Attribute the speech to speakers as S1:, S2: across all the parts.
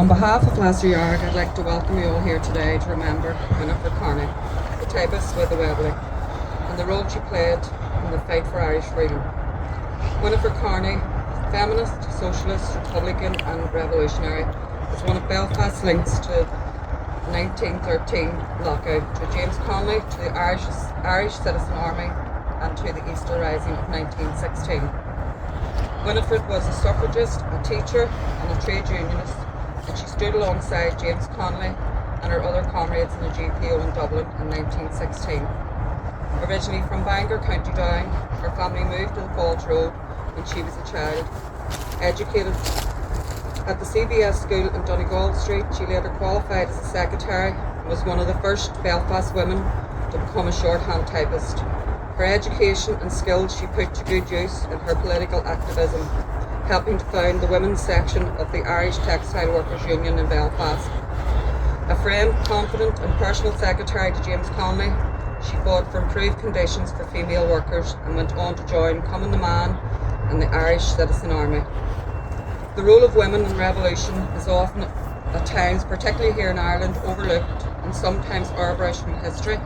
S1: On behalf of Lasair Dhearg, I'd like to welcome you all here today to remember Winifred Carney, the typist with the Webley, and the role she played in the fight for Irish freedom. Winifred Carney, feminist, socialist, republican and revolutionary, is one of Belfast's links to the 1913 lockout, to James Connolly, to the Irish Citizen Army and to the Easter Rising of 1916. Winifred was a suffragist, a teacher and a trade unionist, and she stood alongside James Connolly and her other comrades in the GPO in Dublin in 1916. Originally from Bangor, County Down, her family moved to the Falls Road when she was a child. Educated at the CBS school in Donegal Street, she later qualified as a secretary and was one of the first Belfast women to become a shorthand typist. Her education and skills she put to good use in her political activism, helping to found the women's section of the Irish Textile Workers Union in Belfast. A friend, confidant and personal secretary to James Connolly, she fought for improved conditions for female workers and went on to join Cumann and the Irish Citizen Army. The role of women in revolution is often, at times, particularly here in Ireland, overlooked and sometimes airbrushed from history.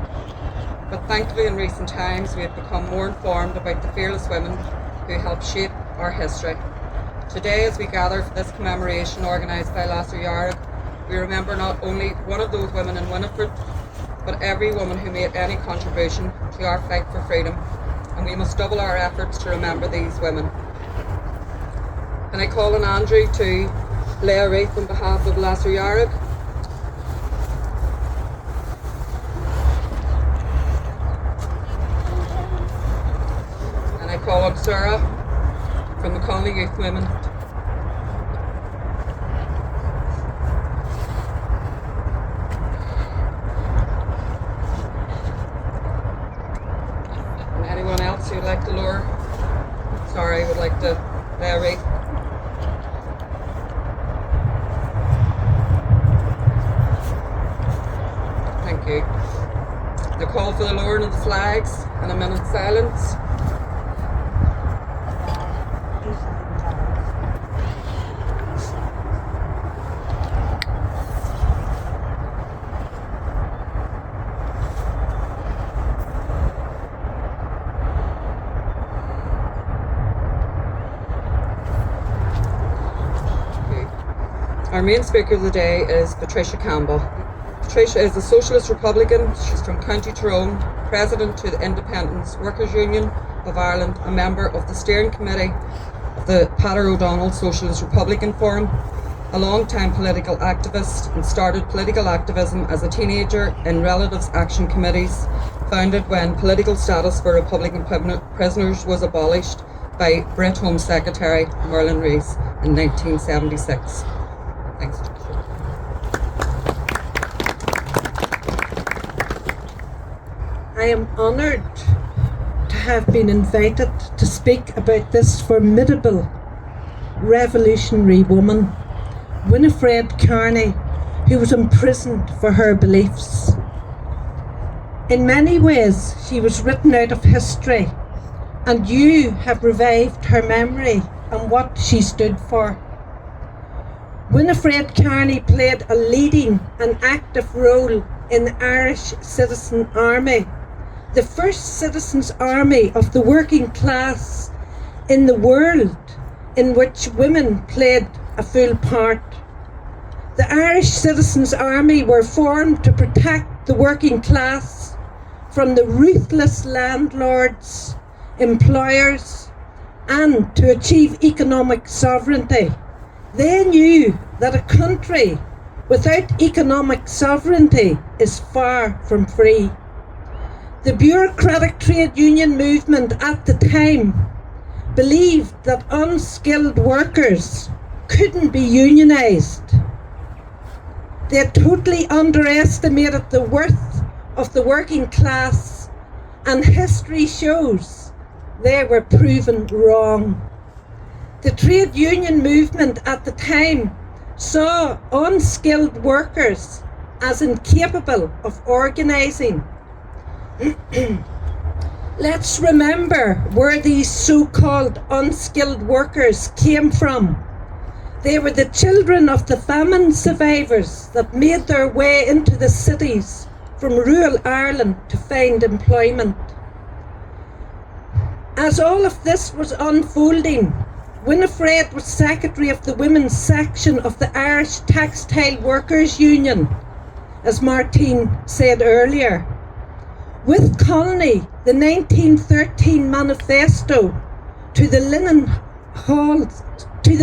S1: But thankfully in recent times we have become more informed about the fearless women who helped shape our history. Today, as we gather for this commemoration organised by Lasair Dhearg, we remember not only one of those women in Winifred, but every woman who made any contribution to our fight for freedom, and we must double our efforts to remember these women. And I call on Aindriú to lay a wreath on behalf of Lasair Dhearg. And I call on Sarah from the Connolly Youth Movement. And anyone else who'd like to would like to lay a wreath. Thank you. The call for the lowering of the flags and a minute's silence. Our main speaker of the day is Patricia Campbell. Patricia is a socialist Republican. She's from County Tyrone, president to the Independence Workers Union of Ireland, a member of the steering committee of the Patricia O'Donnell Socialist Republican Forum, a long-time political activist, and started political activism as a teenager in relatives action committees, founded when political status for Republican prisoners was abolished by Brit Home Secretary Merlin Rees in 1976. Thanks.
S2: I am honoured to have been invited to speak about this formidable revolutionary woman, Winifred Carney, who was imprisoned for her beliefs. In many ways, she was written out of history, and you have revived her memory and what she stood for. Winifred Carney played a leading and active role in the Irish Citizen Army, the first citizens' army of the working class in the world, in which women played a full part. The Irish Citizens Army were formed to protect the working class from the ruthless landlords, employers, and to achieve economic sovereignty. They knew that a country without economic sovereignty is far from free. The bureaucratic trade union movement at the time believed that unskilled workers couldn't be unionised. They totally underestimated the worth of the working class, and history shows they were proven wrong. The trade union movement at the time saw unskilled workers as incapable of organising. Let's remember where these so-called unskilled workers came from. They were the children of the famine survivors that made their way into the cities from rural Ireland to find employment. As all of this was unfolding, Winifred was secretary of the women's section of the Irish Textile Workers Union, as Martine said earlier. With Connolly, the 1913 manifesto to the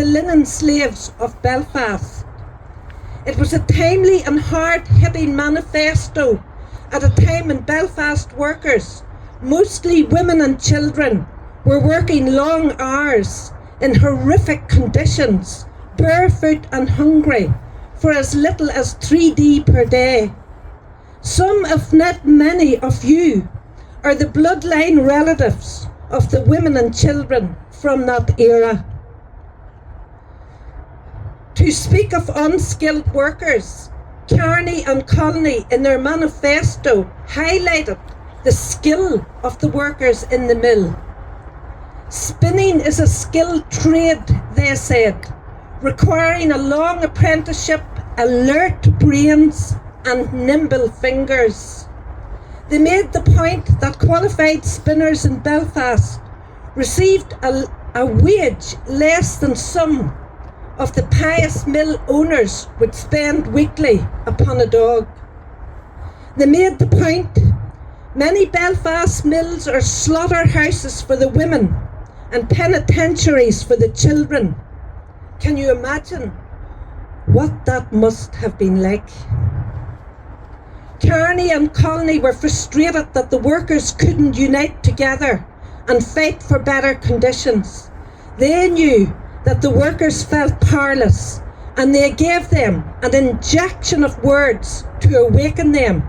S2: linen slaves of Belfast. It was a timely and hard-hitting manifesto at a time when Belfast workers, mostly women and children, were working long hours in horrific conditions, barefoot and hungry, for as little as 3d per day. Some, if not many of you, are the bloodline relatives of the women and children from that era. To speak of unskilled workers, Carney and Connolly in their manifesto highlighted the skill of the workers in the mill. Spinning is a skilled trade, they said, requiring a long apprenticeship, alert brains and nimble fingers. They made the point that qualified spinners in Belfast received a wage less than some of the pious mill owners would spend weekly upon a dog. They made the point many Belfast mills are slaughterhouses for the women and penitentiaries for the children. Can you imagine what that must have been like? Carney and Connolly were frustrated that the workers couldn't unite together and fight for better conditions. They knew that the workers felt powerless, and they gave them an injection of words to awaken them.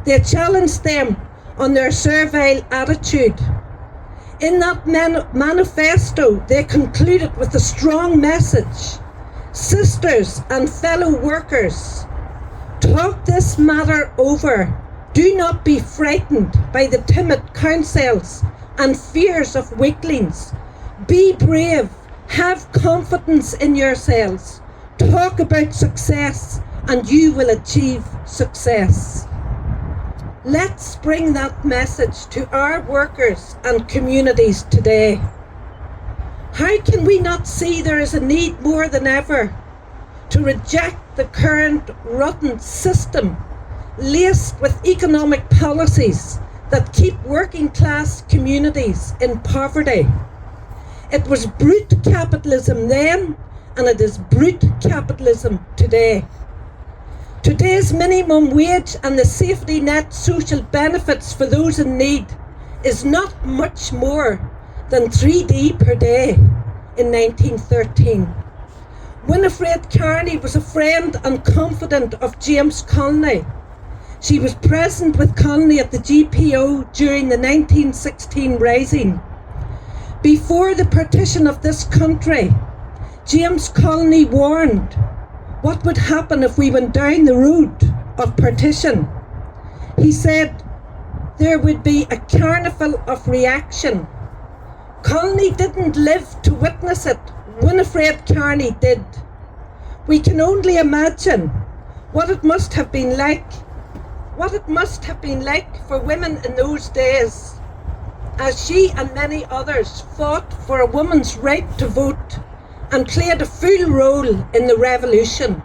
S2: They challenged them on their servile attitude. In that manifesto, they concluded with a strong message. Sisters and fellow workers, talk this matter over. Do not be frightened by the timid counsels and fears of weaklings. Be brave. Have confidence in yourselves. Talk about success and you will achieve success. Let's bring that message to our workers and communities today. How can we not see there is a need more than ever to reject the current rotten system laced with economic policies that keep working class communities in poverty? It was brute capitalism then, and it is brute capitalism today. Today's minimum wage and the safety net social benefits for those in need is not much more than 3d per day in 1913. Winifred Carney was a friend and confidant of James Connolly. She was present with Connolly at the GPO during the 1916 Rising. Before the partition of this country, James Connolly warned what would happen if we went down the road of partition. He said there would be a carnival of reaction. Connolly didn't live to witness it. Winifred Carney did. We can only imagine what it must have been like for women in those days, as she and many others fought for a woman's right to vote and played a full role in the revolution.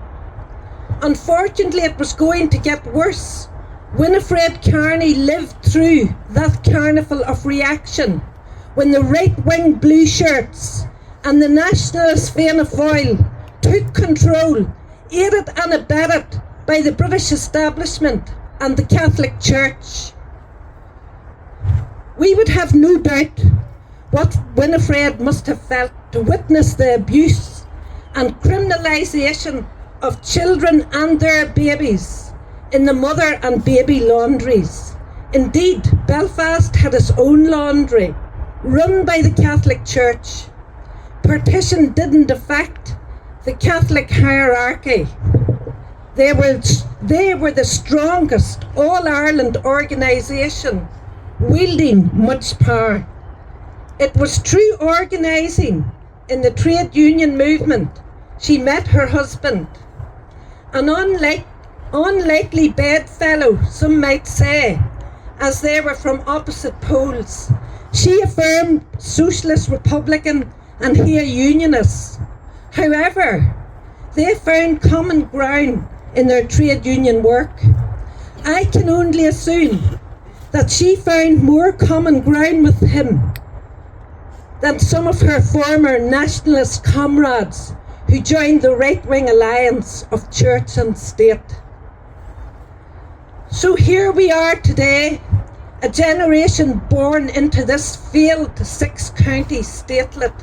S2: Unfortunately, it was going to get worse. Winifred Carney lived through that carnival of reaction when the right-wing blue shirts and the nationalist Fianna Fáil took control, aided and abetted by the British establishment and the Catholic Church. We would have no doubt what Winifred must have felt to witness the abuse and criminalisation of children and their babies in the mother and baby laundries. Indeed, Belfast had its own laundry, run by the Catholic Church. Partition didn't affect the Catholic hierarchy. They were the strongest all-Ireland organisation, wielding much power. It was through organising in the trade union movement she met her husband. An unlikely bedfellow, some might say, as they were from opposite poles. She affirmed socialist Republican and he a unionist. However, they found common ground in their trade union work. I can only assume that she found more common ground with him than some of her former nationalist comrades who joined the right-wing alliance of church and state. So here we are today, a generation born into this failed six-county statelet.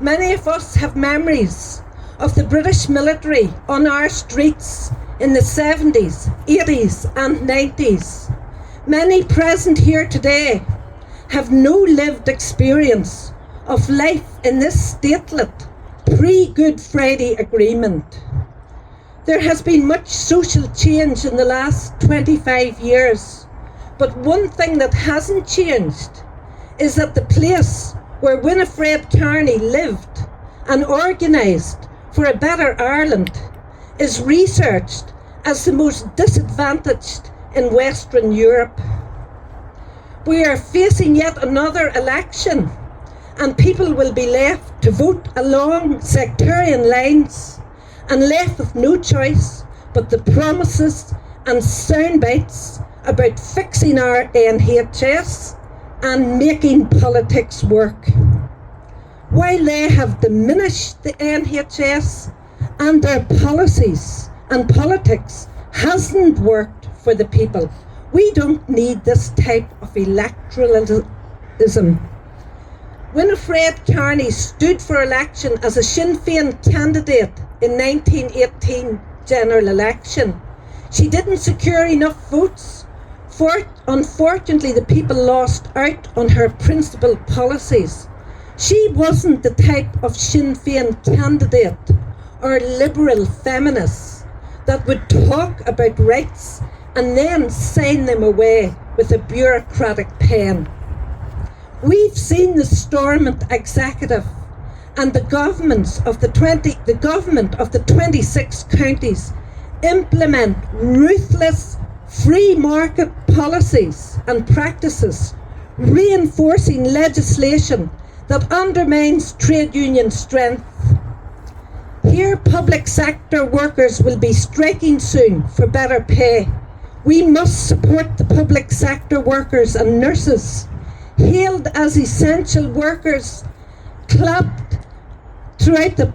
S2: Many of us have memories of the British military on our streets in the 70s, 80s and 90s. Many present here today have no lived experience of life in this statelet pre-Good Friday Agreement. There has been much social change in the last 25 years, but one thing that hasn't changed is that the place where Winifred Carney lived and organised for a better Ireland is researched as the most disadvantaged in Western Europe. We are facing yet another election, and people will be left to vote along sectarian lines and left with no choice but the promises and soundbites about fixing our NHS and making politics work. While they have diminished the NHS and their policies and politics hasn't worked for the people, we don't need this type of electoralism. Winifred Carney stood for election as a Sinn Féin candidate in 1918 general election. She didn't secure enough votes. Unfortunately, the people lost out on her principal policies. She wasn't the type of Sinn Féin candidate or liberal feminist that would talk about rights and then sign them away with a bureaucratic pen. We've seen the Stormont executive and the government of the 26 counties implement ruthless free market policies and practices, reinforcing legislation that undermines trade union strength. Here, public sector workers will be striking soon for better pay. We must support the public sector workers and nurses, hailed as essential workers, clapped throughout the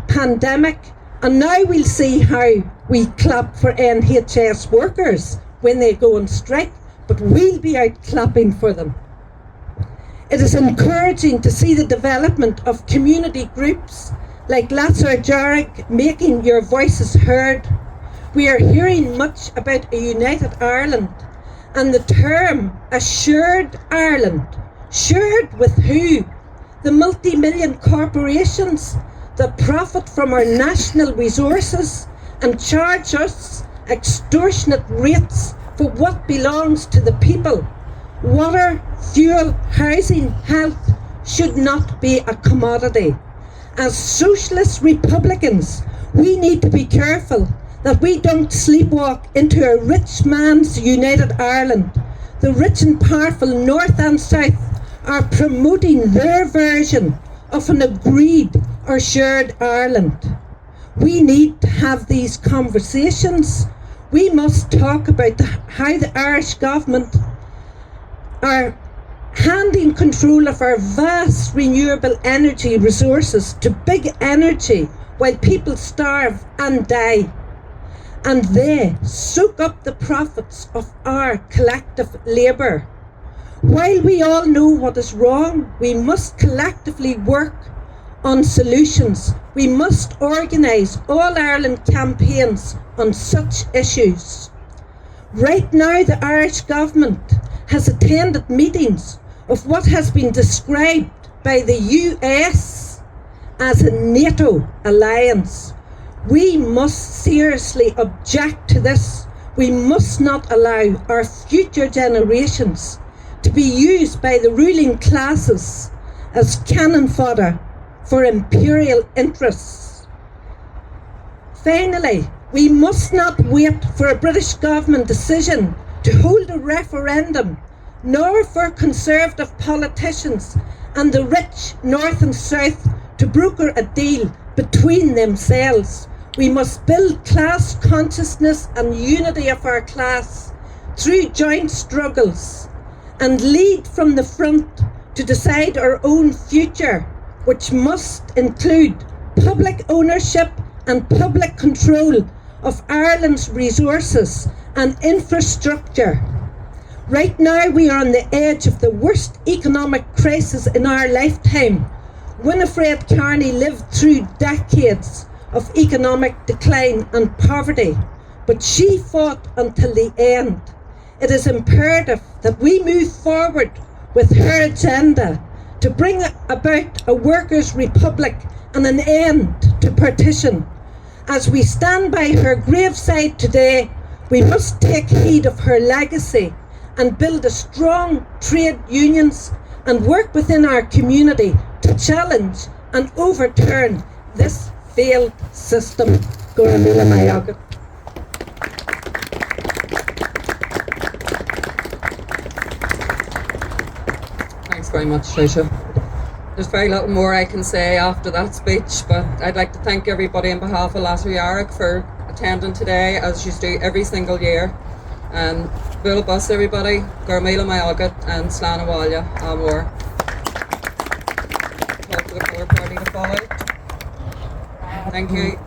S2: pandemic, and now we'll see how we clap for NHS workers when they go on strike, but we'll be out clapping for them. It is encouraging to see the development of community groups like Lasair Dhearg making your voices heard. We are hearing much about a united Ireland and the term assured Ireland. Shared with who? The multi-million corporations that profit from our national resources and charge us extortionate rates for what belongs to the people. Water, fuel, housing, health should not be a commodity. As socialist Republicans, we need to be careful that we don't sleepwalk into a rich man's united Ireland. The rich and powerful north and south are promoting their version of an agreed or shared Ireland. We need to have these conversations. We must talk about how the Irish government are handing control of our vast renewable energy resources to big energy while people starve and die. And they soak up the profits of our collective labour. While we all know what is wrong, we must collectively work on solutions. We must organise All Ireland campaigns on such issues. Right now, the Irish government has attended meetings of what has been described by the US as a NATO alliance. We must seriously object to this. We must not allow our future generations to be used by the ruling classes as cannon fodder for imperial interests. Finally, we must not wait for a British government decision to hold a referendum, nor for Conservative politicians and the rich North and South to broker a deal between themselves. We must build class consciousness and unity of our class through joint struggles and lead from the front to decide our own future, which must include public ownership and public control of Ireland's resources and infrastructure. Right now we are on the edge of the worst economic crisis in our lifetime. Winifred Carney lived through decades of economic decline and poverty, but she fought until the end. It is imperative that we move forward with her agenda to bring about a workers' republic and an end to partition. As we stand by her graveside today, we must take heed of her legacy and build a strong trade unions and work within our community to challenge and overturn this failed system.
S1: Thanks very much, Tricia. There's very little more I can say after that speech, but I'd like to thank everybody on behalf of Lasair Dhearg for attending today, as you do every single year. Bula bus everybody, Gormila Mayagat and Slana Walya Amor. Talk to the colour party to follow. Thank you.